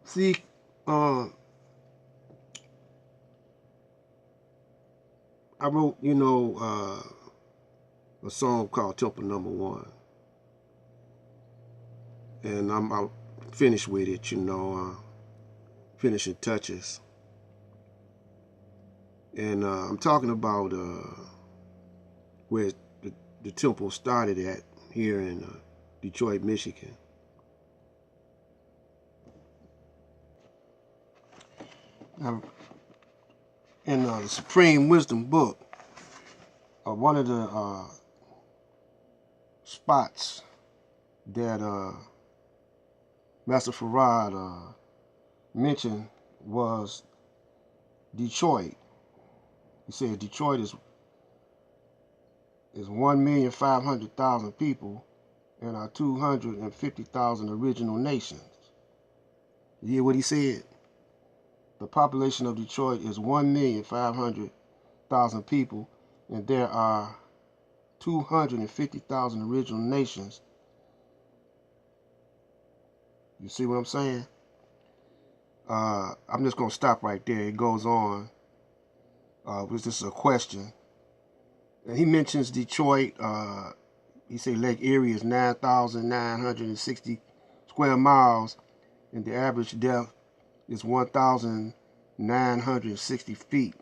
See, I wrote, a song called Temple Number One, and I'm finished with it, finishing touches, and I'm talking about where the temple started at here in Detroit, Michigan. Now, in the Supreme Wisdom book, one of the spots that Master Farad mentioned was Detroit. He said Detroit is 1,500,000 people and our 250,000 original nations. You hear what he said? The population of Detroit is 1,500,000 people, and there are 250,000 original nations. You see what I'm saying? I'm just going to stop right there. It goes on. This is a question. And he mentions Detroit. He said Lake Erie is 9,960 square miles, and the average depth is 1,960 feet.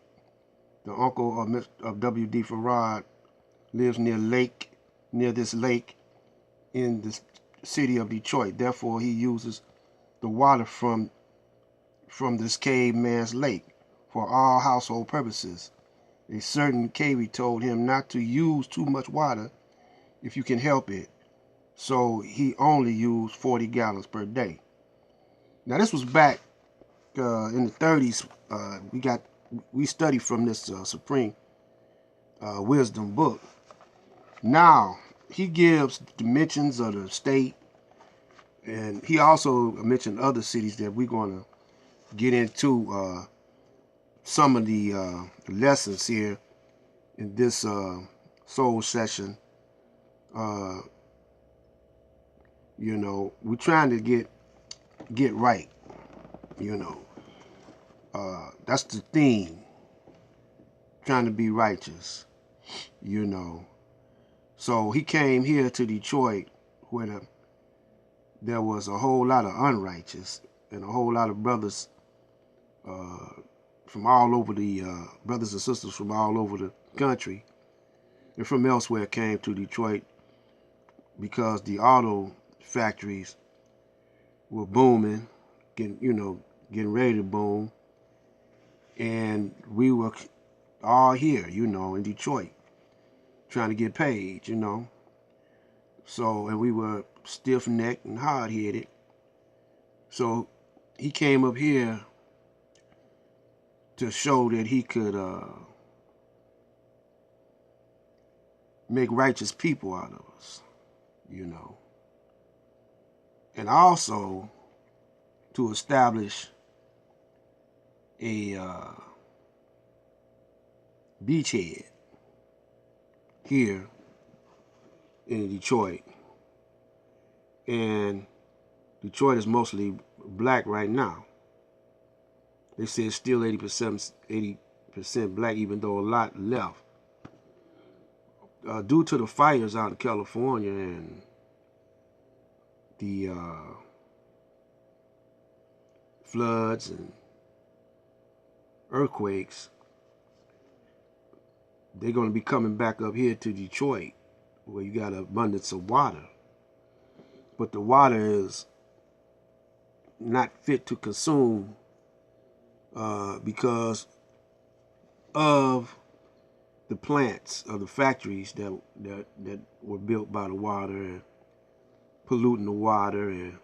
The uncle of W.D. Farad lives near this lake in the city of Detroit. Therefore, he uses the water from this caveman's lake for all household purposes. A certain cavie told him not to use too much water if you can help it, so he only used 40 gallons per day. Now, this was back in the 30s. We studied from this Supreme Wisdom book. Now, he gives dimensions of the state, and he also mentioned other cities that we're going to get into some of the lessons here in this soul session. We're trying to get right. That's the theme. Trying to be righteous. So he came here to Detroit where there was a whole lot of unrighteous and a whole lot of brothers from all over the brothers and sisters from all over the country and from elsewhere came to Detroit because the auto factories were booming, getting ready to boom, and we were all here, in Detroit, trying to get paid, So, and we were stiff-necked and hard-headed. So he came up here to show that he could make righteous people out of us, and also to establish a beachhead here in Detroit. And Detroit is mostly black right now. They say it's still 80% black, even though a lot left. Due to the fires out in California and the floods and earthquakes, they're going to be coming back up here to Detroit where you got an abundance of water. But the water is not fit to consume because of the plants of the factories that were built by the water and polluting the water and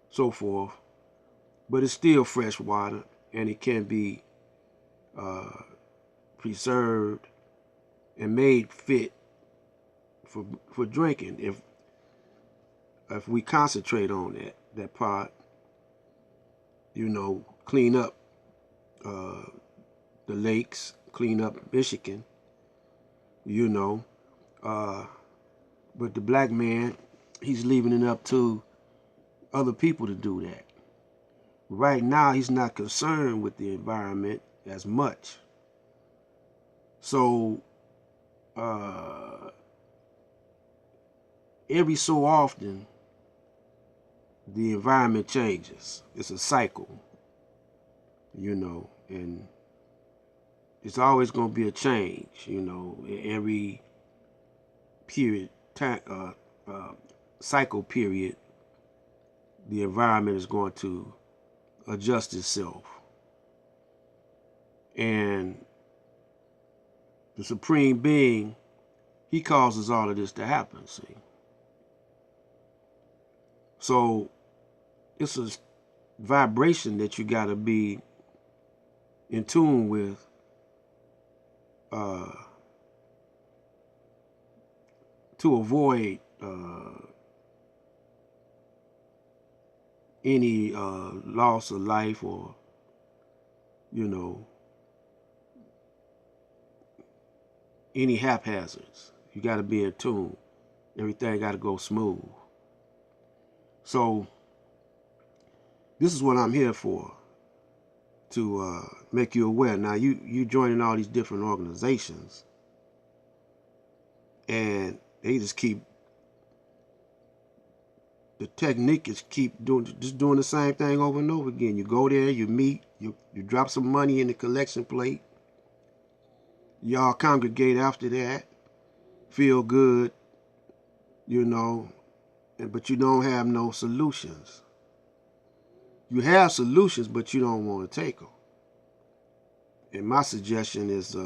so forth. But it's still fresh water, and it can be preserved and made fit for drinking if we concentrate on that part. Clean up the lakes, clean up Michigan. But the black man, he's leaving it up to other people to do that. Right now, he's not concerned with the environment as much. So, every so often, the environment changes. It's a cycle, and it's always going to be a change, every period, time, cycle period, the environment is going to adjust itself. And the Supreme Being, he causes all of this to happen, see. So it's a vibration that you got to be in tune with, to avoid any loss of life, or any haphazards. You got to be in tune. Everything got to go smooth. So this is what I'm here for, to make you aware. Now you joining all these different organizations, and they just keep, the technique is keep doing the same thing over and over again. You go there, you meet, you drop some money in the collection plate, y'all congregate after that, feel good, but you don't have no solutions. You have solutions, but you don't want to take them. And my suggestion is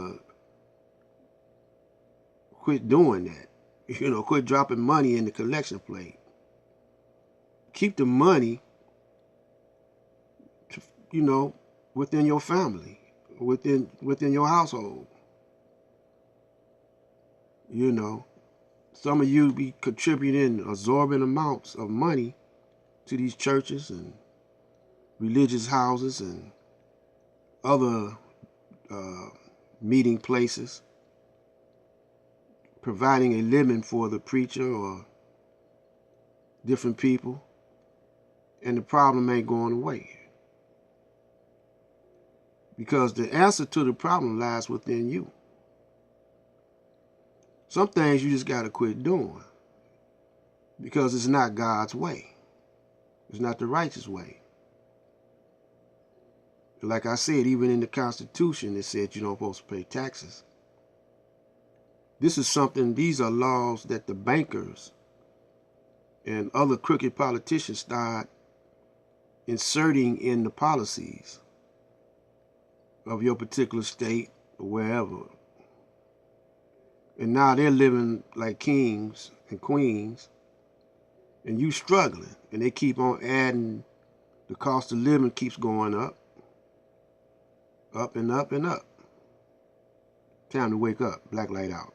quit doing that. Quit dropping money in the collection plate. Keep the money, within your family, within your household. Some of you be contributing absorbent amounts of money to these churches and religious houses and other meeting places, providing a living for the preacher or different people, and the problem ain't going away. Because the answer to the problem lies within you. Some things you just got to quit doing, because it's not God's way. It's not the righteous way. Like I said, even in the Constitution, it said you don't supposed to pay taxes. These are laws that the bankers and other crooked politicians start inserting in the policies of your particular state or wherever. And now they're living like kings and queens, and you struggling, and they keep on adding, the cost of living keeps going up and up and up. Time to wake up. Black light out.